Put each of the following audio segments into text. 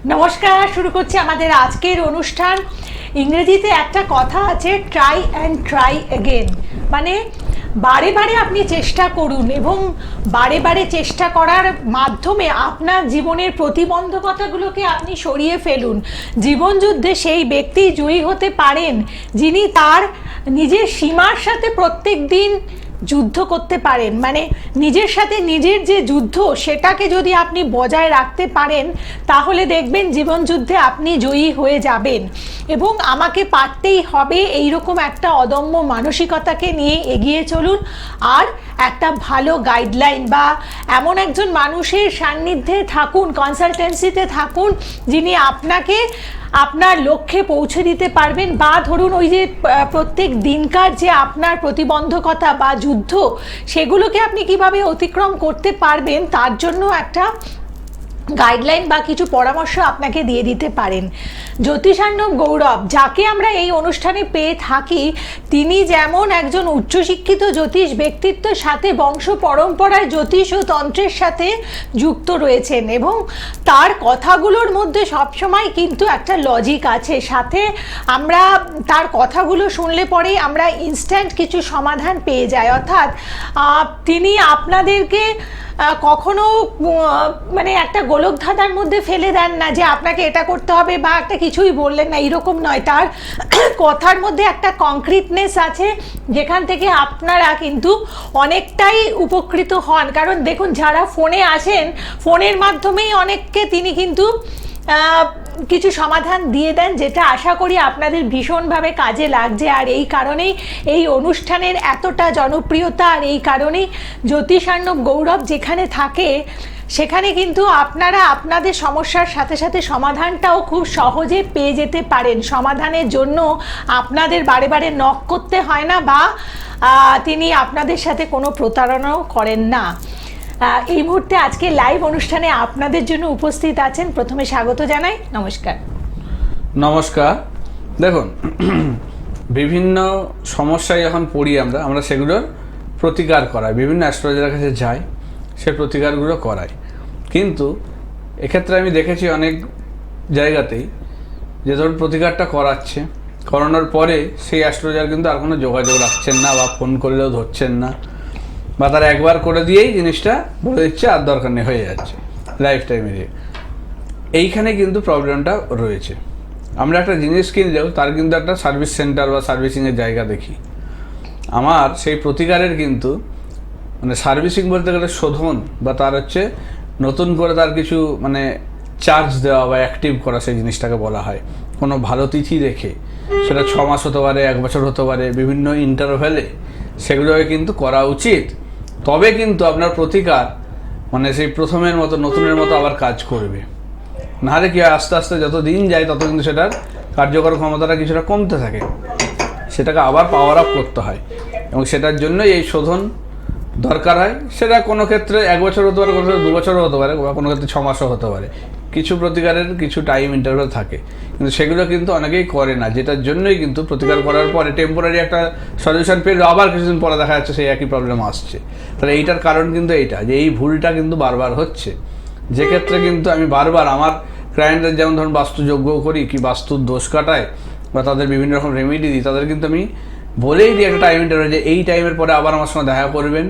নমস্কার, শুরু করছি আমাদের আজকের অনুষ্ঠান। ইংরেজিতে একটা কথা আছে, ট্রাই অ্যান্ড ট্রাই এগেন, মানে বারে বারে আপনি চেষ্টা করুন এবং বারে বারে চেষ্টা করার মাধ্যমে আপনার জীবনের প্রতিবন্ধকতাগুলোকে আপনি সরিয়ে ফেলুন। জীবনযুদ্ধে সেই ব্যক্তি জয়ী হতে পারেন যিনি তার নিজের সীমার সাথে প্রত্যেক দিন যুদ্ধ করতে পারেন। মানে নিজের সাথে নিজের যে যুদ্ধ, সেটাকে যদি আপনি বজায় রাখতে পারেন তাহলে দেখবেন জীবনযুদ্ধে আপনি জয়ী হয়ে যাবেন। এবং আমাকে পারতেই হবে, এইরকম একটা অদম্য মানসিকতাকে নিয়ে এগিয়ে চলুন। আর একটা ভালো গাইডলাইন বা এমন একজন মানুষের সান্নিধ্যে থাকুন, কনসালটেন্সিতে থাকুন, যিনি আপনাকে আপনার লক্ষ্যে পৌঁছে দিতে পারবেন। বা ধরুন ওই যে প্রত্যেক দিনকার যে আপনার প্রতিবন্ধকতা বা যুদ্ধ, সেগুলোকে আপনি কিভাবে অতিক্রম করতে পারবেন তার জন্য একটা গাইডলাইন বা কিছু পরামর্শ আপনাকে দিয়ে দিতে পারেন। জ্যোতিষার্ণব গৌরব, যাকে আমরা এই অনুষ্ঠানে পেয়ে থাকি, তিনি যেমন একজন উচ্চশিক্ষিত জ্যোতিষ ব্যক্তিত্বের সাথে বংশ পরম্পরায় জ্যোতিষ ও তন্ত্রের সাথে যুক্ত রয়েছেন এবং তার কথাগুলোর মধ্যে সবসময় কিন্তু একটা লজিক আছে। সাথে আমরা তার কথাগুলো শুনলে পরেই আমরা ইনস্ট্যান্ট কিছু সমাধান পেয়ে যাই। অর্থাৎ তিনি আপনাদেরকে কখনো মানে একটা গোলকধাঁধার মধ্যে ফেলে দেন না যে আপনাকে এটা করতে হবে, বা একটা কিছুই বললেন না, এরকম নয়। তার কথার মধ্যে একটা কংক্রিটনেস আছে, যেখান থেকে আপনারা কিন্তু অনেকটাই উপকৃত হন। কারণ দেখুন, যারা ফোনে আসেন, ফোনের মাধ্যমেই অনেককে তিনি কিন্তু কিছু সমাধান দিয়ে দেন, যেটা আশা করি আপনাদের ভীষণভাবে কাজে লাগছে। আর এই কারণেই এই অনুষ্ঠানের এতটা জনপ্রিয়তা, আর এই কারণেই জ্যোতিষার্ণব গৌরব যেখানে থাকে সেখানে কিন্তু আপনারা আপনাদের সমস্যার সাথে সাথে সমাধানটাও খুব সহজে পেয়ে যেতে পারেন। সমাধানের জন্য আপনাদের বারে বারে নক করতে হয় না, বা তিনি আপনাদের সাথে কোনো প্রতারণাও করেন না। এই মুহূর্তে আজকে লাইভ অনুষ্ঠানে আপনাদের জন্য উপস্থিত আছেন, প্রথমে স্বাগত জানাই। নমস্কার। নমস্কার। দেখুন, বিভিন্ন সমস্যায় যখন পড়ি আমরা সেগুলোর প্রতিকার করাই, বিভিন্ন অ্যাস্ট্রোলজারের কাছে যাই, সে প্রতিকারগুলো করাই। কিন্তু এক্ষেত্রে আমি দেখেছি অনেক জায়গাতেই যে ধরুন প্রতিকারটা করানোর পরে সেই অ্যাস্ট্রোলজার কিন্তু আর কোনো যোগাযোগ রাখছেন না, বা ফোন করলেও ধরছেন না, বা তারা একবার করে দিয়েই জিনিসটা বলে দিচ্ছে আর দরকার নেই, হয়ে যাচ্ছে লাইফ টাইমে। এইখানে কিন্তু প্রবলেমটা রয়েছে। আমরা একটা জিনিস কিনলেও তার কিন্তু একটা সার্ভিস সেন্টার বা সার্ভিসিংয়ের জায়গা দেখি। আমার সেই প্রতিকারের কিন্তু মানে সার্ভিসিং বলতে গেলে শোধন, বা তার হচ্ছে নতুন করে তার কিছু মানে চার্জ দেওয়া বা অ্যাক্টিভ করা, সেই জিনিসটাকে বলা হয়। কোনো ভালো তিথি দেখে, সেটা 6 মাস হতে পারে, 1 বছর হতে পারে, বিভিন্ন ইন্টারভ্যালে সেগুলোকে কিন্তু করা উচিত। তবে কিন্তু আপনার প্রতিকার মানে সেই প্রথমের মতো নতুনের মতো আবার কাজ করবে। নাহলে কি হয়, আস্তে আস্তে যত দিন যায় তত কিন্তু সেটার কার্যকর ক্ষমতাটা কিছুটা কমতে থাকে, সেটাকে আবার পাওয়ার আপ করতে হয়। এবং সেটার জন্যই এই শোধন দরকার হয়। সেটা কোনো ক্ষেত্রে 1 বছর হতে পারে, কোনো ক্ষেত্রে 2 বছরও হতে পারে, বা কোনো ক্ষেত্রে 6 মাসও হতে পারে। কিছু প্রতিকারের কিছু টাইম ইন্টারভ্যাল থাকে, কিন্তু সেগুলো কিন্তু অনেকেই করে না, যেটার জন্যই কিন্তু প্রতিকার করার পরে টেম্পোরারি একটা সলিউশন পেলে আবার কিছুদিন পরে দেখা যাচ্ছে সেই একই প্রবলেম আসছে। তাহলে এইটার কারণ কিন্তু এইটা, যে এই ভুলটা কিন্তু বারবার হচ্ছে। যে ক্ষেত্রে কিন্তু আমি বারবার আমার ক্লায়েন্টদের, যেমন ধরুন বাস্তুযোগ্য করি কি বাস্তুর দোষ কাটায়, বা তাদের বিভিন্ন রকম রেমেডি দিই, তাদের কিন্তু আমি বলেই দিই একটা টাইম ইন্টারভ্যাল, যে এই টাইমের পরে আবার আমার সঙ্গে দেখা করবেন,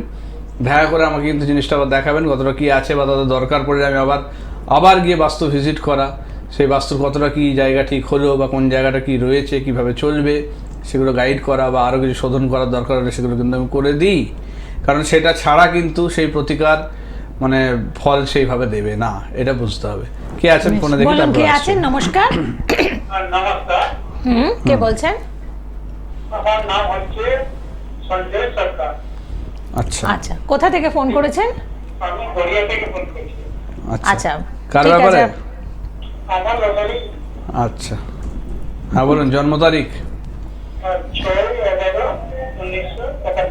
দেখা করে আমাকে কিন্তু জিনিসটা আবার দেখাবেন কতটা কী আছে, বা তাদের দরকার পড়লে আমি আবার গিয়ে বাস্তু ভিজিট করা, সেই বাস্তুর কতটা কী জায়গা ঠিক হলো, বা কোন জায়গাটা কী রয়েছে, কীভাবে চলবে, সেগুলো গাইড করা, বা আরও কিছু শোধন করার দরকার হলে সেগুলো কিন্তু আমি করে দিই। কারণ সেটা ছাড়া কিন্তু সেই প্রতিকার মানে ফল সেইভাবে দেবে না, এটা বুঝতে হবে। কে আছেন ফোনে দেখি? কে আছেন? নমস্কার। নমস্কার। কে বলছেন? আমার নাম হচ্ছে সঞ্জয় সরকার। আচ্ছা আচ্ছা, কোথা থেকে ফোন করেছেন? আমি গড়িয়া থেকে ফোন করছি। আচ্ছা, কার ঠিক ব্যাপারে? আছে। আমার লটারি আচ্ছা, হ্যাঁ বলুন। জন্ম তারিখ? 6/11/1991।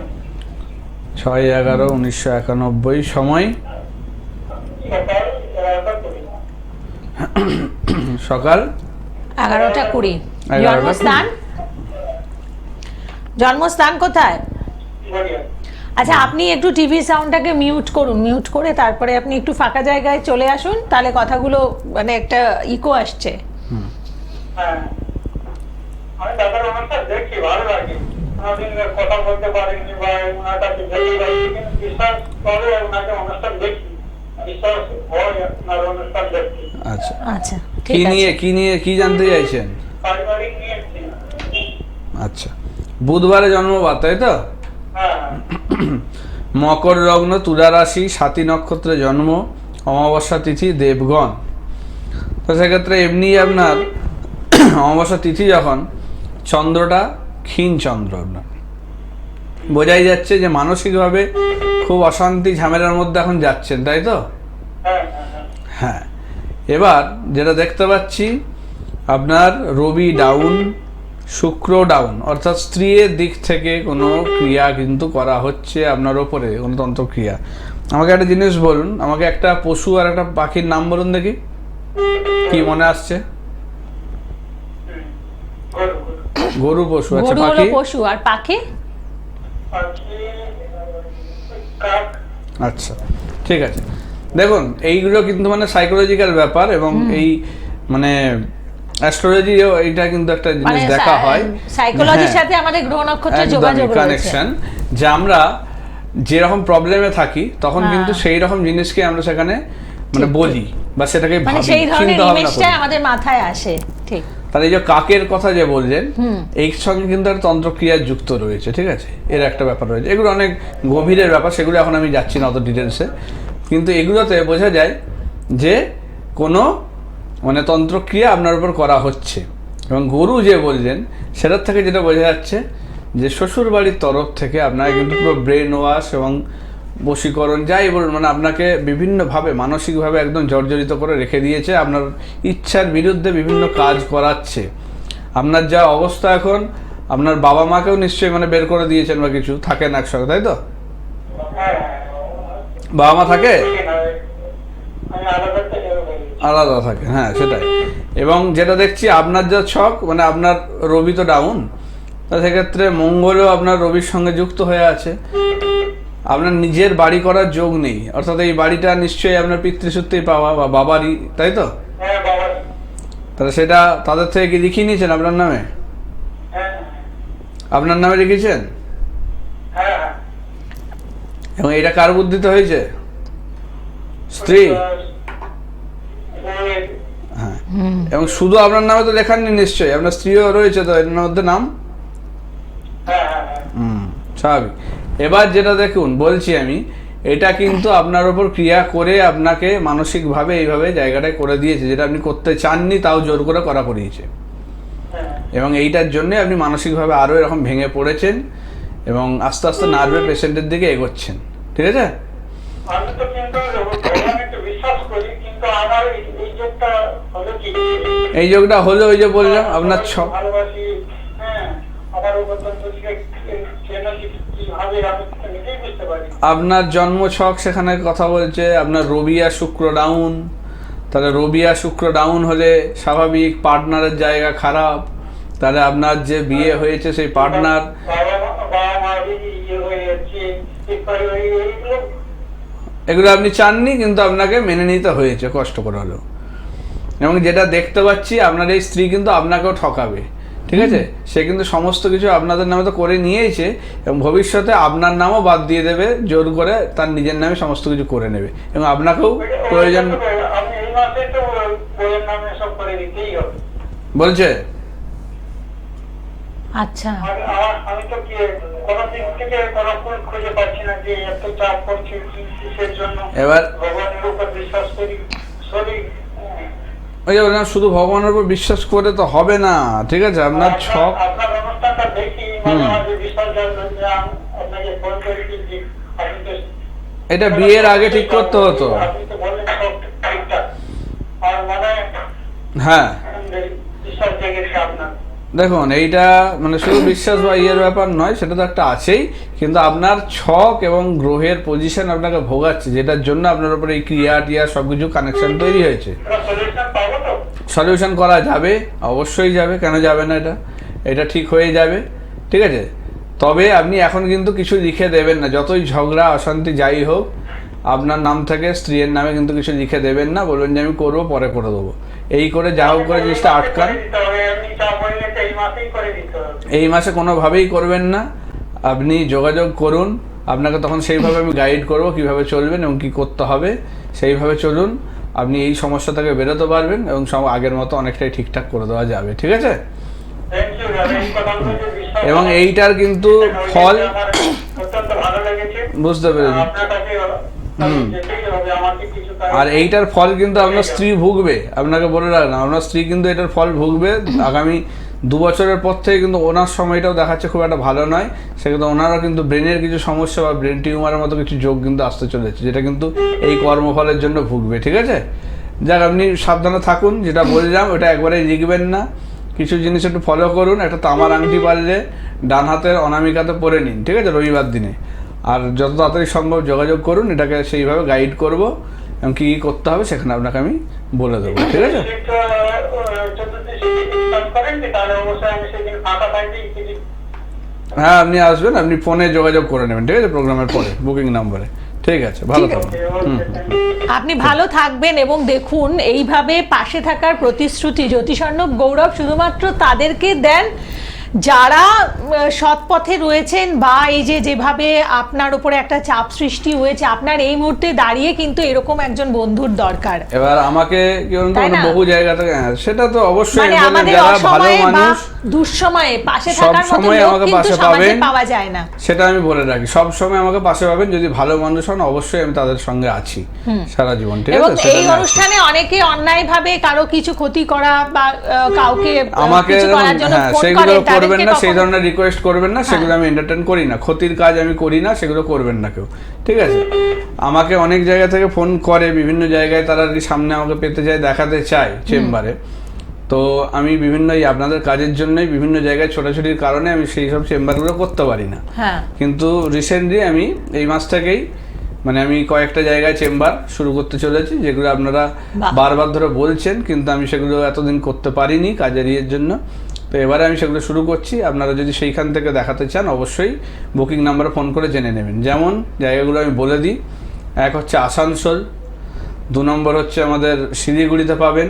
6/11/1991। সময়? সকাল 11:20। সকাল 11:20। 11:20। জন্মস্থান কোথায়? গড়িয়া। আচ্ছা, আপনি একটু টিভি সাউন্ডটাকে মিউট করুন, মিউট করে তারপরে আপনি একটু ফাঁকা জায়গায় চলে আসুন, তাহলে কথাগুলো মানে একটা ইকো আসছে। হ্যাঁ, আমি দাদার অনুষ্ঠান দেখি, ভালো লাগে। কোনোদিন কথা বলতে পারিনি বা ওনার কাছে যেতে পারিনি, কিন্তু বিশ্বাস করে ওনাকে অনুষ্ঠান দেখি, বিশ্বাস হয় ওনার অনুষ্ঠান দেখি। আচ্ছা, আচ্ছা, কি ঠিক নিয়ে আছে। কি জানতে চাইছেন? পারিবারিক নিয়ে আচ্ছা, বুধবারে জন্মবার, তাই তো? হ্যাঁ, মকর লগ্ন, তুলা রাশি, সাতী নক্ষত্রে জন্ম, অমাবস্যা তিথি দেবগণ। তো সেক্ষেত্রে এমনি আপনার অমাবস্যা তিথি যখন, চন্দ্রটা ক্ষীণ চন্দ্র, আপনার বোঝাই যাচ্ছে যে মানসিকভাবে খুব অশান্তি ঝামেলার মধ্যে এখন যাচ্ছেন, তাই তো? হ্যাঁ, হ্যাঁ, এবার যেটা দেখতে পাচ্ছি আপনার রবি ডাউন, শুক্র ডাউন, অর্থাৎ স্ত্রীর দিক থেকে কোনো ক্রিয়া কিন্তু করা হচ্ছে আপনার ওপরে, কোনো তন্ত্রক্রিয়া। আমাকে একটা জিনিস বলুন, আমাকে একটা পশু আর একটা পাখির নাম বলুন দেখি, কি মনে আসছে? গরু পশু, আচ্ছা। গরু হলো পাখি? পশু, আর পাখি? পাখি, কাক। আচ্ছা, ঠিক আছে। দেখুন, এইগুলো কিন্তু মানে সাইকোলজিক্যাল ব্যাপার, এবং এই মানে অ্যাস্ট্রোলজিও এইটা কিন্তু একটা মানে জিনিস দেখা হয় সাইকোলজির হ্যাঁ, সাথে আমাদের গ্রহ নক্ষত্রের একদমই যোগাযোগ রয়েছে। কানেকশন, যে আমরা যেরকম প্রবলেমে থাকি তখন হ্যাঁ। কিন্তু সেই রকম জিনিসকে আমরা সেখানে মানে ঠিক, বলি বা সেটাকে মানে ভাবি, সেই ধরনের চিন্তা ভাবনা ইমেজটাই করি। আমাদের মাথায় আসে। ঠিক। তাহলে এই যে কাকের কথা যে বললেন, এই সঙ্গে কিন্তু একটা তন্ত্রক্রিয়া যুক্ত রয়েছে, ঠিক আছে? এর একটা ব্যাপার রয়েছে, এগুলো অনেক গভীরের ব্যাপার, সেগুলো এখন আমি যাচ্ছি না অত ডিটেলসে, কিন্তু এগুলোতে বোঝা যায় যে কোনো মানে তন্ত্রক্রিয়া আপনার উপর করা হচ্ছে। এবং গরু যে বললেন, সেটার থেকে যেটা বোঝা যাচ্ছে যে শ্বশুর বাড়ির তরফ থেকে আপনাকে কিন্তু পুরো ব্রেন ওয়াশ এবং বশীকরণ যাই বলুন, মানে আপনাকে বিভিন্নভাবে মানসিকভাবে একদম জর্জরিত করে রেখে দিয়েছে, আপনার ইচ্ছার বিরুদ্ধে বিভিন্ন কাজ করাচ্ছে। আপনার যা অবস্থা এখন, আপনার বাবা মাকেও নিশ্চয়ই মানে বের করে দিয়েছেন বা কিছু, থাকেন একসঙ্গে, তাই তো? হ্যাঁ, বাবা মা থাকে? আমি আলাদা থেকে বলি। আলাদা থাকে, হ্যাঁ সেটাই। এবং যেটা দেখছি আপনার যা ছক, মানে আপনার রবি তো ডাউন, তা সেক্ষেত্রে মঙ্গলও আপনার রবির সঙ্গে যুক্ত হয়ে আছে। আপনার নিজের বাড়ি করার যোগ নেই, অর্থাৎ এই বাড়িটা নিশ্চয়ই আপনার পিতৃসূত্রেই পাওয়া বা বাবারই, তাই তো? হ্যাঁ, বাবা। তাহলে সেটা তাদের থেকে কি লিখিয়ে নিয়েছেন আপনার নামে? হ্যাঁ, আপনার নামে লিখেছেন? হ্যাঁ, এবং এটা কার বুদ্ধিতে হয়েছে? স্ত্রী? হ্যাঁ। এবং শুধু আপনার নামে তো লেখাননি নিশ্চয়ই, আপনার স্ত্রীও রয়েছে তো এর মধ্যে নাম? স্বাভাবিক। এবার যেটা দেখুন বলছি আমি, এটা কিন্তু আপনার ওপর ক্রিয়া করে আপনাকে মানসিকভাবে এইভাবে জায়গাটায় করে দিয়েছে, যেটা আপনি করতে চাননি, তাও জোর করে করা করিয়েছে। এবং এইটার জন্যে আপনি মানসিকভাবে আরও এরকম ভেঙে পড়েছেন এবং আস্তে আস্তে নার্ভের পেশেন্টের দিকে এগোচ্ছেন, ঠিক আছে? আমি তো কিন্তু ভগবানকে বিশ্বাস করি, কিন্তু আমার এই যোগটা হলো কি? এই যোগটা হলো ওই যে বললাম আপনার ভালোবাসি, হ্যাঁ, আমার উপর কিভাবে আমি নিজেই বুঝতে পারি। আপনার জন্ম ছক সেখানে কথা বলছে, আপনার রবি আর শুক্র ডাউন, তাহলে রবি আর শুক্র ডাউন হলে স্বাভাবিক পার্টনারের জায়গা খারাপ, তাহলে আপনার যে বিয়ে হয়েছে সেই পার্টনার, বাবা মা ইয়ে হয়ে যাচ্ছে, এইগুলো এগুলো আপনি চাননি, কিন্তু আপনাকে মেনে নিতে হয়েছে কষ্ট করে হলেও। এবং যেটা দেখতে পাচ্ছি, আপনার এই স্ত্রী কিন্তু আপনাকেও ঠকাবে, ঠিক আছে? সে কিন্তু সমস্ত কিছু আপনাদের নামে তো করে নিয়েছে, এবং ভবিষ্যতে আপনার নামও বাদ দিয়ে দেবে, জোর করে তার নিজের নামে সমস্ত কিছু করে নেবে, এবং আপনাকেও প্রয়োজন আমি এই মাসে তো বইয়ের নামে সব করে দিতেই হবে বলছে। আচ্ছা, আমি তো কি কোনো দিক থেকে কোনো ফুল খুঁজে পাচ্ছি না যে এত চাপ করছি কিসের জন্য। এবার ভগবানের উপর বিশ্বাস করি, শরীর ওই যে বললাম, শুধু ভগবানের উপর বিশ্বাস করে তো হবে না, ঠিক আছে? আপনার ছক, আপনার অনুষ্ঠানটা দেখি, মাঝে মাঝে বিশ্বাস জানবেন যে আপনাকে ফোন করেছি যে আপনি তো এটা বিয়ের আগে ঠিক করতে হতো। আপনি তো বললেন সব ঠিকঠাক, আর মানে হ্যাঁ, বিশ্বাস জেগেছে আপনার। দেখুন, এইটা মানে শুধু বিশ্বাস বা ইয়ের ব্যাপার নয়, সেটা তো একটা আছেই, কিন্তু আপনার ছক এবং গ্রহের পজিশন আপনাকে ভোগাচ্ছে, যেটার জন্য আপনার উপরে এই ক্রিয়া টিয়া সবকিছু কানেকশন তৈরি হয়েছে। সলিউশন পাবো তো? সলিউশন করা যাবে, অবশ্যই যাবে, কেন যাবে না? এটা ঠিক হয়ে যাবে, ঠিক আছে? তবে আপনি এখন কিন্তু কিছু লিখে দেবেন না, যতই ঝগড়া অশান্তি যাই হোক আপনার নাম থেকে স্ত্রীর নামে কিন্তু কিছু লিখে দেবেন না, বলবেন যে আমি করবো, পরে করে দেবো, এই করে যা হোক করে জিনিসটা আটকান। এই মাসে কোনোভাবেই করবেন না, আপনি যোগাযোগ করুন, আপনাকে তখন সেইভাবে আমি গাইড করব কিভাবে চলবেন এবং কি করতে হবে, সেইভাবে চলুন, আপনি এই সমস্যা থেকে বেরোতে পারবেন এবং সব আগের মতো অনেকটাই ঠিকঠাক করে দেওয়া যাবে, ঠিক আছে? এবং এইটার কিন্তু ফল বুঝতে পেরেছি। আর এইটার ফল কিন্তু আপনার স্ত্রী ভুগবে, আপনাকে বলে রাখলাম, আপনার স্ত্রী কিন্তু এটার ফল ভুগবে আগামী 2 বছরের পর থেকে। কিন্তু ওনার সময়টাও দেখাচ্ছে খুব একটা ভালো নয়, সেক্ষেত্রে ওনারও কিন্তু ব্রেনের কিছু সমস্যা বা ব্রেন টিউমারের মতো কিছু যোগ কিন্তু আসতে চলেছে, যেটা কিন্তু এই কর্মফলের জন্য ভুগবে, ঠিক আছে? যাক, আপনি সাবধানে থাকুন, যেটা বললাম ওটা একবারেই লিখবেন না, কিছু জিনিস একটু ফলো করুন। একটা তামার আংটি পারলে ডান হাতের অনামিকাতে পরে নিন, ঠিক আছে, রবিবার দিনে। আর যত তাড়াতাড়ি সম্ভব যোগাযোগ করুন, এটাকে সেইভাবে গাইড করব এবং কী কী করতে হবে সেখানে আপনাকে আমি বলে দেবো, ঠিক আছে? হ্যাঁ, আপনি আসবেন, আপনি ফোনে যোগাযোগ করে নেবেন, ঠিক আছে, প্রোগ্রামের পরে বুকিং নাম্বারে। ঠিক আছে, ভালো থাকবেন। আপনি ভালো থাকবেন এবং দেখুন এইভাবে পাশে থাকার প্রতিশ্রুতি জ্যোতিষার্ণব গৌরব শুধুমাত্র তাদেরকে দেন যারা সৎ পথে রয়েছেন, বা এই যে যেভাবে আপনার উপরে একটা চাপ সৃষ্টি হয়েছে, আপনার এই মুহূর্তে দাঁড়িয়ে কিন্তু এরকম একজন বন্ধুর দরকার। এবার আমাকে কি বলুন তো, বহু জায়গা থেকে, সেটা তো অবশ্যই মানে আমাদের যারা ভালো অসময়ে বা মানুষ দুঃসময়ে পাশে থাকার মতো সবসময় লোক আমাকে কিন্তু পাশে সমাজে পাবেন, পাওয়া যায় না। সেটা আমি বলে রাখি, সব সময় আমাকে পাশে পাবেন। যদি ভালো মানুষ হন অবশ্যই আমি তাদের সঙ্গে আছি সারা জীবন, ঠিক আছে? এবং এই অনুষ্ঠানে অনেকে অন্যায়ভাবে কারো কিছু ক্ষতি করা বা কাউকে আমাকে কিছু করার জন্য ফোন সেগুলো করে, করবেন না, সেই কখনো- ধরনের রিকোয়েস্ট করবেন না, সেগুলো আমি এন্টারটেইন করি না, ক্ষতির কাজ আমি করি না, সেগুলো করবেন না কেউ, ঠিক আছে? আমাকে অনেক জায়গা থেকে ফোন করে, বিভিন্ন জায়গায় তারা আর কি সামনে আমাকে পেতে চায়, দেখাতে চায় চেম্বারে। তো আমি বিভিন্ন আপনাদের কাজের জন্যই বিভিন্ন জায়গায় ছোটাছুটির কারণে আমি সেই সব চেম্বারগুলো করতে পারি না। হ্যাঁ, কিন্তু রিসেন্টলি আমি এই মাস থেকেই মানে আমি কয়েকটা জায়গায় চেম্বার শুরু করতে চলেছি, যেগুলো আপনারা বাহ। বারবার ধরে বলছেন, কিন্তু আমি সেগুলো এতদিন করতে পারিনি কাজের ইয়ের জন্য। তো এবারে আমি সেগুলো শুরু করছি। আপনারা যদি সেইখান থেকে দেখাতে চান অবশ্যই বুকিং নাম্বারে ফোন করে জেনে নেবেন। যেমন জায়গাগুলো আমি বলে দিই, এক হচ্ছে আসানসোল, 2 নম্বর হচ্ছে আমাদের শিলিগুড়িতে পাবেন,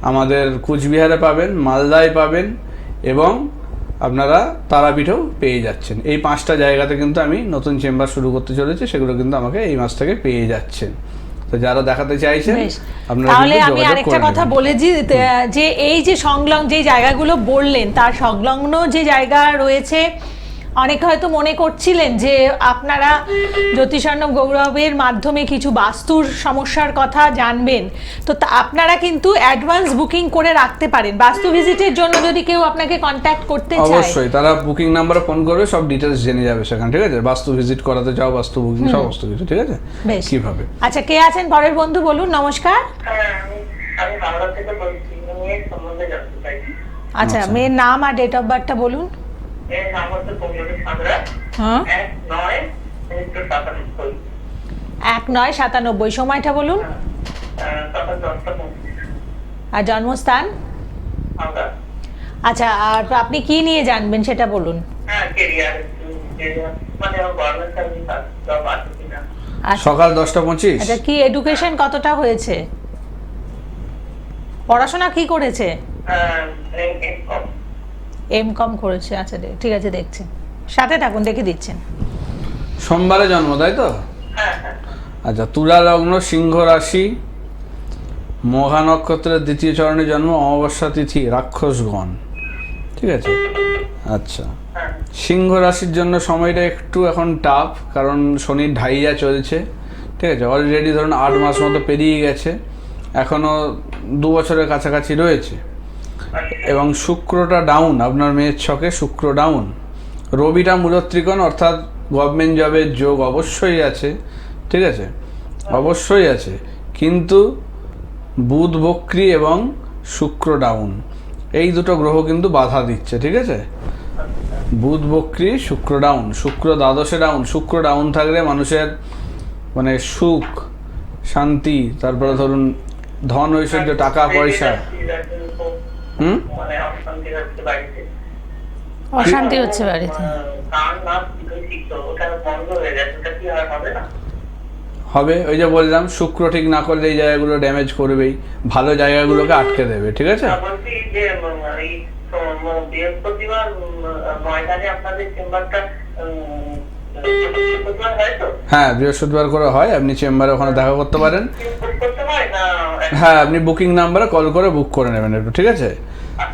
আমাদের কুচবিহারে পাবেন, মালদায় পাবেন এবং আপনারা তারাপীঠেও পেয়ে যাচ্ছেন। এই 5টা জায়গাতে কিন্তু আমি নতুন চেম্বার শুরু করতে চলেছি, সেগুলো কিন্তু আমাকে এই মাস থেকে পেয়ে যাচ্ছেন। তো যারা দেখাতে চাইছেন বেশ। আপনারা তাহলে কিন্তু আমি যোগাযোগ আরেকটা করে কথা নেবেন। বলে দিই, যে এই যে সংলগ্ন যে জায়গাগুলো বললেন তার সংলগ্ন যে জায়গা রয়েছে, অনেকে হয়তো মনে করছিলেন যে আপনারা জ্যোতিষার্ণব গৌরবের মাধ্যমে কিছু বাস্তুর সমস্যার কথা জানবেন, তো আপনারা কিন্তু অ্যাডভান্স বুকিং করে রাখতে পারেন। বাস্তু ভিজিটের জন্য যদি কেউ আপনাকে কন্ট্যাক্ট করতে চায়, অবশ্যই তারা বুকিং নাম্বারে ফোন করবে, সব ডিটেলস জেনে যাবে সেখানে, ঠিক আছে? বাস্তু ভিজিট করাতে চাও, বাস্তু বুকিং, সমস্ত কিছু, ঠিক আছে? বেশ। কিভাবে? আচ্ছা, কে আছেন পরের বন্ধু, বলুন। নমস্কার। আমি বাংলা থেকে বলছি, মেয়ের সম্বন্ধে জানতে চাইছি। আচ্ছা, মেয়ের নাম আর ডেট অফ বার্থটা বলুন। এর নাম হচ্ছে পৌলমী সাঁতরা, হ্যাঁ, 1/9/97। 1/9/97। সময়টা বলুন সকাল 10টা আর জন্মস্থান। আমরা আচ্ছা, আর আপনি কি নিয়ে জানবেন সেটা বলুন। কেরিয়ার মানে গভর্নমেন্ট সার্ভিস জব আছে কিনা। আচ্ছা, সকাল 10:25। আচ্ছা, কি এডুকেশন কতটা হয়েছে, পড়াশোনা কি করেছে? এম.কম করেছে। আচ্ছা, ঠিক আছে, দেখছি, সাথে থাকুন, দেখে দিচ্ছেন। সোমবারে জন্ম, তাই তো? আচ্ছা, তুলা লগ্ন, সিংহ রাশি, মঘা নক্ষত্রের 2য় চরণে জন্ম, অমাবস্যা তিথি, রাক্ষসগণ, ঠিক আছে? আচ্ছা, সিংহ রাশির জন্য সময়টা একটু এখন টাফ, কারণ শনির ঢাইয়া চলছে, ঠিক আছে? অলরেডি ধরুন 8 মাস মতো পেরিয়ে গেছে, এখনও 2 বছরের কাছাকাছি রয়েছে। এবং শুক্রটা ডাউন, আপনার মেয়ের ছকে শুক্র ডাউন। রবিটা মূলত্রিকোণ, অর্থাৎ গভর্নমেন্ট জবের যোগ অবশ্যই আছে, ঠিক আছে? অবশ্যই আছে, কিন্তু বুধ বক্রী এবং শুক্র ডাউন, এই দুটো গ্রহ কিন্তু বাধা দিচ্ছে, ঠিক আছে? বুধ বক্রী, শুক্র ডাউন, শুক্র দ্বাদশে ডাউন। শুক্র ডাউন থাকলে মানুষের মানে সুখ শান্তি, তারপরে ধরুন ধন ঐশ্বর্য, টাকা পয়সা। অশান্তি হচ্ছে বাড়িতে। কান নাক দুটোই ঠিক তো, ওটা বন্ধ হয়ে গেছে, ওটা কি আর হবে না? হবে, ওই যে বললাম শুক্র ঠিক না করলে এই জায়গাগুলো ড্যামেজ করবেই, ভালো জায়গাগুলোকে আটকে দেবে, ঠিক আছে? বলছি যে এই বৃহস্পতিবার ময়দানে আপনাদের চেম্বারটা বৃহস্পতিবার হয় তো? হ্যাঁ, বৃহস্পতিবার করে হয়, আপনি চেম্বারে ওখানে দেখা করতে পারেন। বুক করতে হয় না? হ্যাঁ, আপনি বুকিং নাম্বারে কল করে বুক করে নেবেন একটু, ঠিক আছে?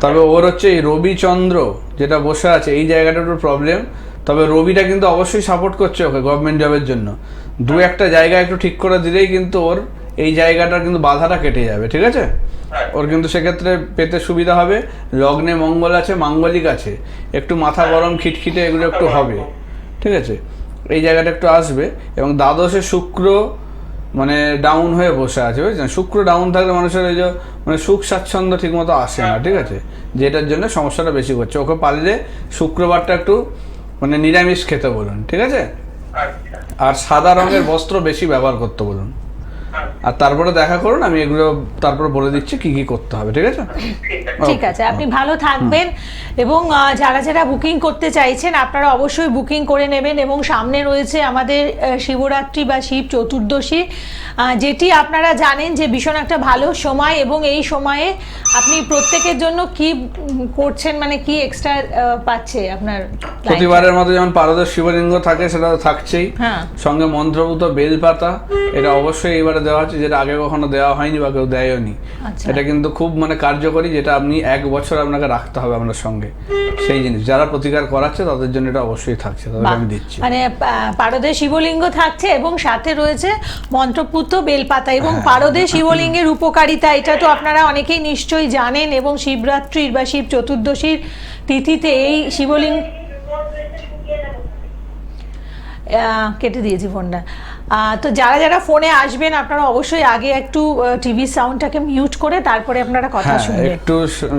তবে ওর হচ্ছে এই রবিচন্দ্র যেটা বসে আছে এই জায়গাটা একটু প্রবলেম। তবে রবিটা কিন্তু অবশ্যই সাপোর্ট করছে ওকে গভর্নমেন্ট জবের জন্য। দু একটা জায়গা একটু ঠিক করে দিলেই কিন্তু ওর এই জায়গাটার কিন্তু বাধাটা কেটে যাবে, ঠিক আছে? ওর কিন্তু সেক্ষেত্রে পেতে সুবিধা হবে। লগ্নে মঙ্গল আছে, মাঙ্গলিক আছে, একটু মাথা গরম খিটখিটে এগুলো একটু হবে, ঠিক আছে? এই জায়গাটা একটু আসবে। এবং দ্বাদশে শুক্র মানে ডাউন হয়ে বসে আছে, বুঝছেন? শুক্র ডাউন থাকলে মানুষের এই যে মানে সুখ স্বাচ্ছন্দ্য ঠিক মতো আসে না, ঠিক আছে? যেটার জন্য সমস্যাটা বেশি করছে। ওকে পারলে শুক্রবারটা একটু মানে নিরামিষ খেতে বলুন, ঠিক আছে? আচ্ছা আর সাদা রঙের বস্ত্র বেশি ব্যবহার করতে বলুন। আর তারপরে দেখা করুন, আমি এগুলো তারপরে বলে দিচ্ছি কি কি করতে হবে, ঠিক আছে? ঠিক আছে, আপনি ভালো থাকবেন। এবং যারা যারা বুকিং করতে চাইছেন আপনারা অবশ্যই বুকিং করে নেবেন। এবং সামনে রয়েছে আমাদের শিবরাত্রি বা শিব চতুর্দশী, যেটি আপনারা জানেন যে ভীষণ একটা ভালো সময়। এবং এই সময়ে আপনি প্রত্যেকের জন্য কি করছেন, মানে কি এক্সট্রা পাচ্ছে আপনার life-এ? প্রতিবারের মতো যেমন পারদের শিবলিঙ্গ থাকে সেটা তো থাকছেই, হ্যাঁ। সঙ্গে মন্ত্রভূত বেলপাতা, এটা অবশ্যই এবারে দেওয়া হচ্ছে, যেটা আগে কখনো দেওয়া হয়নি বা কেউ দেয়নি। আচ্ছা। এটা কিন্তু খুব মানে কার্যকরী, যেটা আপনি 1 বছর আপনাকে রাখতে হবে আপনার সঙ্গে সেই জিনিস। যারা প্রতিকার করাচ্ছে তাদের জন্য এটা অবশ্যই থাকছে, তাদের আমি দিচ্ছি। মানে পারদে শিবলিঙ্গ থাকছে এবং সাথে রয়েছে মন্ত্রপুত বেলপাতা। এবং পারদে শিবলিঙ্গের উপকারিতা এটা তো আপনারা অনেকেই নিশ্চয়ই জানেন। এবং শিবরাত্রির বা শিব চতুর্দশীর তিথিতে এই শিবলিঙ্গ কেটে দিয়েছি ফোনটা। তো যারা যারা ফোনে আসবেন আপনারা অবশ্যই আগে একটু টিভি সাউন্ডটাকে মিউট করে তারপরে আপনারা কথা হ্যাঁ, শুনবেন। একটু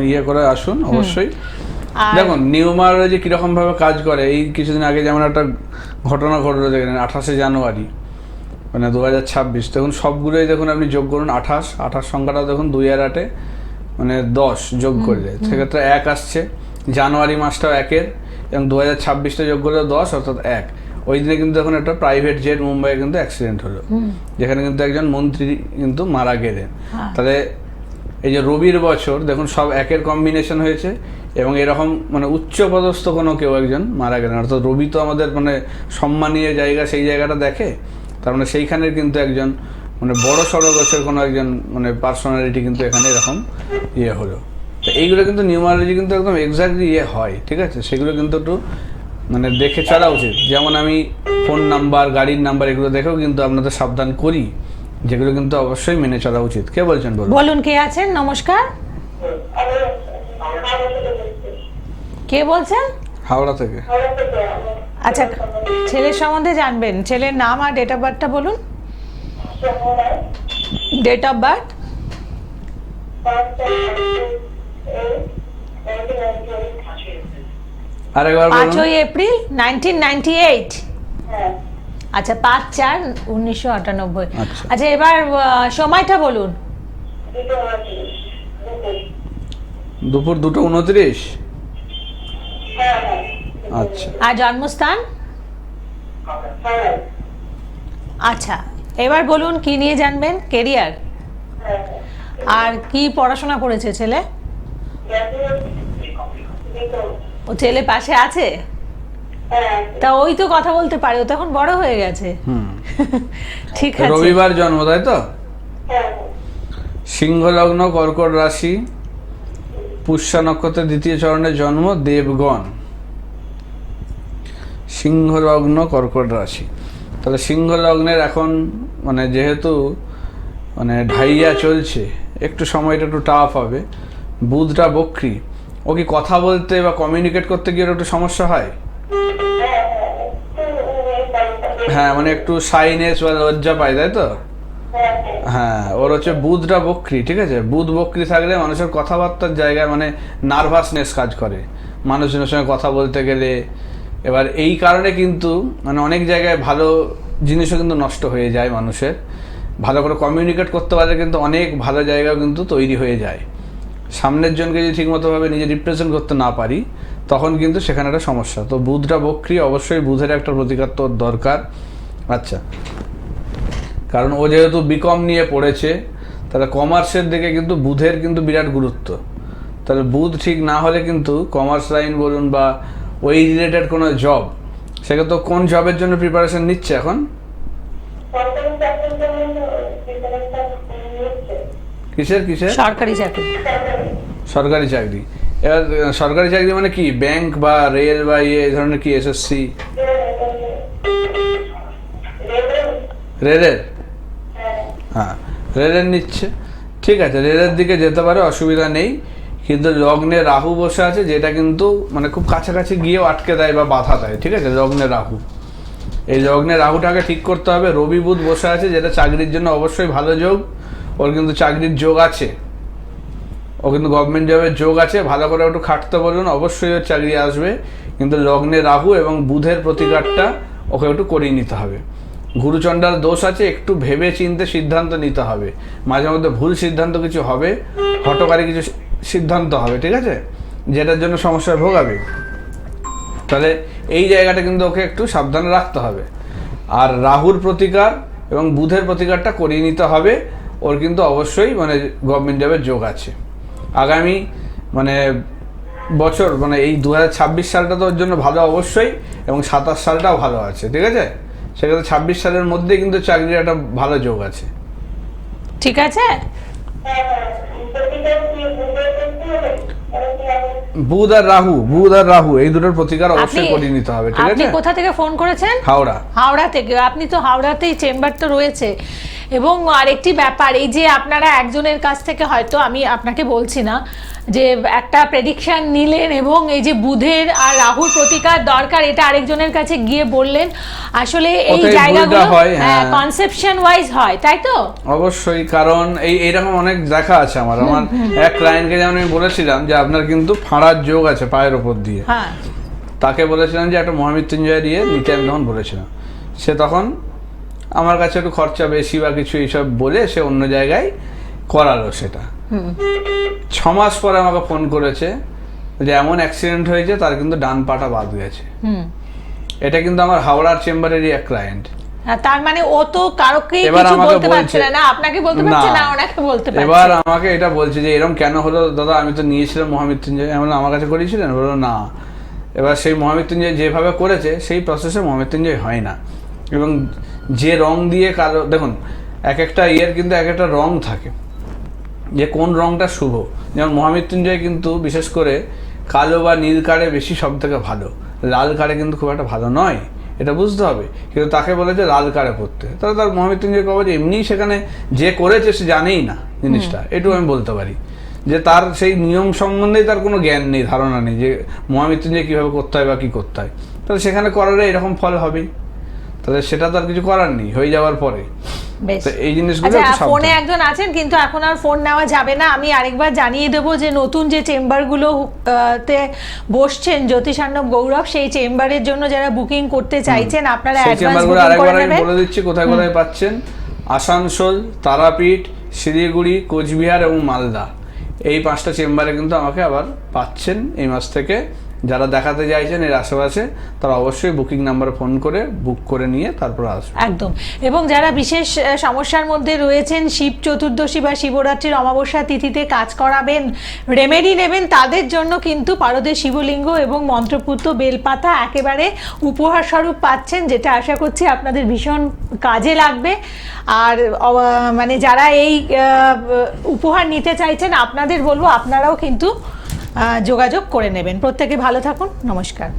ইয়ে করে আসুন অবশ্যই। আর- দেখুন নিউমারোলজি কিরকম ভাবে কাজ করে, এই কিছুদিন আগে যেমন একটা ঘটনা ঘটলো, দেখলেন 28শে জানুয়ারি মানে 2026, দেখুন সবগুলোই দেখুন আপনি যোগ করুন 28 সংখ্যাটা দেখুন 2 আর 8 মানে 10 যোগ করলে সেক্ষেত্রে 1 আসছে। জানুয়ারি মাসটাও 1-এর এবং 2026টা যোগ করলে 10 অর্থাৎ 1। ওই দিনে কিন্তু এখন একটা প্রাইভেট জেট মুম্বাইয়ে কিন্তু অ্যাক্সিডেন্ট হলো, যেখানে কিন্তু একজন মন্ত্রী কিন্তু মারা গেলেন। তাহলে এই যে রবির বছর দেখুন সব 1-এর কম্বিনেশন হয়েছে এবং এরকম মানে উচ্চপদস্থ কোনো কেউ একজন মারা গেলেন। অর্থাৎ রবি তো আমাদের মানে সম্মানীয় জায়গা, সেই জায়গাটা দেখে, তার মানে সেইখানের কিন্তু একজন মানে বড় সড়ো গোছের কোনো একজন মানে পার্সোনালিটি কিন্তু এখানে এরকম ইয়ে হলো। তো এইগুলো কিন্তু নিউমারোলজি কিন্তু একদম এক্স্যাক্টলি ইয়ে হয়, ঠিক আছে? সেগুলো কিন্তু একটু মানে দেখে চলা উচিত। যেমন আমি ফোন নাম্বার, গাড়ির নাম্বার এগুলো দেখেও কিন্তু আপনাদের সাবধান করি, যেগুলো কিন্তু অবশ্যই মেনে চলা উচিত। কে বলছেন বলুন? বলুন কে আছেন? নমস্কার, কে বলছেন? হাওড়া থেকে। আচ্ছা, ছেলের সম্বন্ধে জানবেন, ছেলের নাম আর ডেট অফ বার্থটা বলুন। Date of birth? আরেকবার বলুন। 5ই এপ্রিল 1998। আচ্ছা, 5/4/1998। আচ্ছা। আচ্ছা, এবার সময়টা বলুন। দুপুর 2:29। আচ্ছা, আর জন্মস্থান? আচ্ছা, এবার বলুন কি নিয়ে জানবেন? কেরিয়ার আর কি পড়াশোনা করেছে ছেলে? ও ছেলে পাশে আছে? তা ওই তো কথা বলতে পারে, ও তো এখন বড় হয়ে গেছে। ঠিক আছে। রবিবার জন্ম, তাই তো? সিংহ লগ্ন, কর্কট রাশি, পুষ্যা নক্ষত্রের 2য় চরণে জন্ম, দেবগণ। সিংহ লগ্ন, কর্কট রাশি। তাহলে সিংহ লগ্নের এখন মানে যেহেতু মানে ঢাইয়া চলছে, একটু সময়টা একটু টাফ হবে। বুধটা বক্রী, ও কি কথা বলতে বা কমিউনিকেট করতে গিয়ে একটু সমস্যা হয়? হ্যাঁ, মানে একটু শাইনেস বা লজ্জা পায়, তাই তো? হ্যাঁ, ওর হচ্ছে বুধটা বক্রী, ঠিক আছে? বুধ বক্রী থাকলে মানুষের কথাবার্তার জায়গায় মানে নার্ভাসনেস কাজ করে মানুষজনের সঙ্গে কথা বলতে গেলে। এবার এই কারণে কিন্তু মানে অনেক জায়গায় ভালো জিনিসও কিন্তু নষ্ট হয়ে যায় মানুষের। ভালো করে কমিউনিকেট করতে পারলে কিন্তু অনেক ভালো জায়গাও কিন্তু তৈরি হয়ে যায়। সামনের জনকে যদি ঠিকমতোভাবে নিজে রিপ্রেজেন্ট করতে না পারি তখন কিন্তু সেখানে একটা সমস্যা। তো বুধটা বক্রী, অবশ্যই বুধের একটা প্রতিকার তোর দরকার। আচ্ছা, কারণ ও যেহেতু বিকম নিয়ে পড়েছে, তাহলে কমার্সের দিকে কিন্তু বুধের কিন্তু বিরাট গুরুত্ব। তাহলে বুধ ঠিক না হলে কিন্তু কমার্স লাইন বলুন বা ওই রিলেটেড কোনো জব, সেটা তো কোন জবের জন্য প্রিপারেশন নিচ্ছে এখন? সরকারি চাকরির জন্য preparation নিচ্ছে। কিসের? সরকারি চাকরি। সরকারি চাকরি। এবার সরকারি চাকরি মানে কি, ব্যাংক বা রেল বা এই ধরনের কি, এসএসসি? রেলের? হ্যাঁ, রেলের নিচ্ছে, ঠিক আছে, রেলের দিকে যেতে পারে, অসুবিধা নেই। কিন্তু লগ্নে রাহু বসে আছে, যেটা কিন্তু মানে খুব কাছাকাছি গিয়েও আটকে দেয় বা বাধা দেয়, ঠিক আছে, লগ্নে রাহু। এই লগ্নে রাহুটাকে ঠিক করতে হবে। রবি বুধ বসে আছে, যেটা চাকরির জন্য অবশ্যই ভালো যোগ। ওর কিন্তু চাকরির যোগ আছে, ও কিন্তু গভর্নমেন্ট জবের যোগ আছে। ভালো করে একটু খাটতে বলুন, অবশ্যই ওর চাকরি আসবে। কিন্তু লগ্নে রাহু এবং বুধের প্রতিকারটা ওকে একটু করিয়ে নিতে হবে। গুরুচণ্ডার দোষ আছে, একটু ভেবে চিন্তে সিদ্ধান্ত নিতে হবে। মাঝে মধ্যে ভুল সিদ্ধান্ত কিছু হবে, হঠকারী কিছু সিদ্ধান্ত হবে, ঠিক আছে, যেটার জন্য সমস্যায় ভোগাবে। তাহলে এই জায়গাটা কিন্তু ওকে একটু সাবধানে রাখতে হবে। আর রাহুর প্রতিকার এবং বুধের প্রতিকারটা করিয়ে নিতে হবে। ওর কিন্তু অবশ্যই মানে গভর্নমেন্ট জবের যোগ আছে আগামী মানে বছর, মানে এই 2026 সালটা তো ওর জন্য ভালো অবশ্যই, এবং 27 সালটাও ভালো আছে, ঠিক আছে। সেক্ষেত্রে 26 সালের মধ্যে কিন্তু চাকরির একটা ভালো যোগ আছে। ঠিক আছে, বুধ আর রাহু এই দুটোর প্রতিকার অবশ্যই করিয়ে নিতে হবে, ঠিক আপনি আছে। কোথা থেকে ফোন করেছেন? হাওড়া থেকে। আপনি তো হাওড়াতেই চেম্বার তো রয়েছে। এবং আরেকটি ব্যাপার, এই যে আপনারা একজনের কাছ থেকে, হয়তো আমি আপনাকে বলছি না, যে একটা প্রেডিকশন নিলেন এবং এই যে বুধের আর রাহুর প্রতিকার দরকার, এটা আরেকজনের কাছে গিয়ে বললেন, আসলে এই জায়গাগুলো কনসেপশন ওয়াইজ হয়, তাই তো? অবশ্যই, কারণ এইরকম অনেক দেখা আছে আমার এক ক্লায়েন্টকে যেমন আমি বলেছিলাম যে আপনার কিন্তু ফাঁড়ার যোগ আছে পায়ের ওপর দিয়ে, হ্যাঁ, তাকে বলেছিলাম যে একটা মহামৃত্যুঞ্জয় দিয়ে নিতে, আমি তখন বলেছিলাম। সে তখন আমার কাছে একটু খরচা বেশি বা কিছু এইসব বলে সে অন্য জায়গায় করালো সেটা। 6 মাস পরে আমাকে ফোন করেছে যে এমন অ্যাক্সিডেন্ট হয়েছে, তার কিন্তু ডান পাটা বাদ গেছে। এটা কিন্তু আমার হাওড়ার চেম্বারেরই এক ক্লায়েন্ট। তার মানে ও তো কারোকে কিছু বলতে পারছে না, আপনাকে বলতে পারছে না, ওনাকে বলতে পারছে। এবার আমাকে এটা বলছে যে এরকম কেন হলো দাদা, আমি তো নিয়েছিলাম মহামৃত্যুঞ্জয়। এমন আমার কাছে করিয়েছিলেন? বললো না। এবার সেই মহামৃত্যুঞ্জয় যেভাবে করেছে সেই প্রসেসে মহামৃত্যুঞ্জয় হয় না। এবং যে রং দিয়ে কারো, দেখুন এক একটা ইয়ের কিন্তু এক একটা রং থাকে, যে কোন রংটা শুভ। যেমন মহামৃত্যুঞ্জয় কিন্তু বিশেষ করে কালো বা নীল কারে বেশি সব থেকে ভালো, লাল কারে কিন্তু খুব একটা ভালো নয়, এটা বুঝতে হবে। কিন্তু তাকে বলেছে লাল কারে পড়তে, তাহলে তার মহামৃত্যুঞ্জয় কবচ এমনিই সেখানে যে করেছে সে জানেই না জিনিসটা, এটুকু আমি বলতে পারি। যে তার সেই নিয়ম সম্বন্ধে তার কোনো জ্ঞান নেই, ধারণা নেই যে মহামৃত্যুঞ্জয় কীভাবে করতে হয় বা কী করতে হয়। তাহলে সেখানে করালে এরকম ফল হবেই, তাহলে সেটা তো আর কিছু করার নেই হয়ে যাওয়ার পরে। এই জিনিসগুলো ফোনে একজন আছেন, কিন্তু এখন আর ফোন নেওয়া যাবে না। আমি আরেকবার জানিয়ে দেবো যে নতুন যে চেম্বারগুলো তে বসছেন জ্যোতিষার্ণব গৌরব, সেই চেম্বারের জন্য যারা বুকিং করতে চাইছেন আপনারা অ্যাডভান্স বুকিং করে নেবেন। বলে দিচ্ছি কোথায় কোথায় পাচ্ছেন। আসানসোল, তারাপীঠ, শিলিগুড়ি, কোচবিহার এবং মালদা, এই 5টা চেম্বারে কিন্তু আমাকে আবার পাচ্ছেন এই মাস থেকে। যারা দেখাতে চাইছেন এর আশেপাশে, তারা অবশ্যই বুকিং নাম্বারে ফোন করে বুক করে নিয়ে তারপর আসবে। একদম। এবং যারা বিশেষ সমস্যার মধ্যে রয়েছেন, শিব চতুর্দশী বা শিবরাত্রির অমাবস্যা তিথিতে কাজ করাবেন, রেমেডি নেবেন, তাদের জন্য কিন্তু পারদের শিবলিঙ্গ এবং মন্ত্রপুত্র বেলপাতা একেবারে উপহার স্বরূপ পাচ্ছেন, যেটা আশা করছি আপনাদের ভীষণ কাজে লাগবে। আর মানে যারা এই উপহার নিতে চাইছেন, আপনাদের বলবো আপনারাও কিন্তু যোগাযোগ করে নেবেন। প্রত্যেকে ভালো থাকুন, নমস্কার।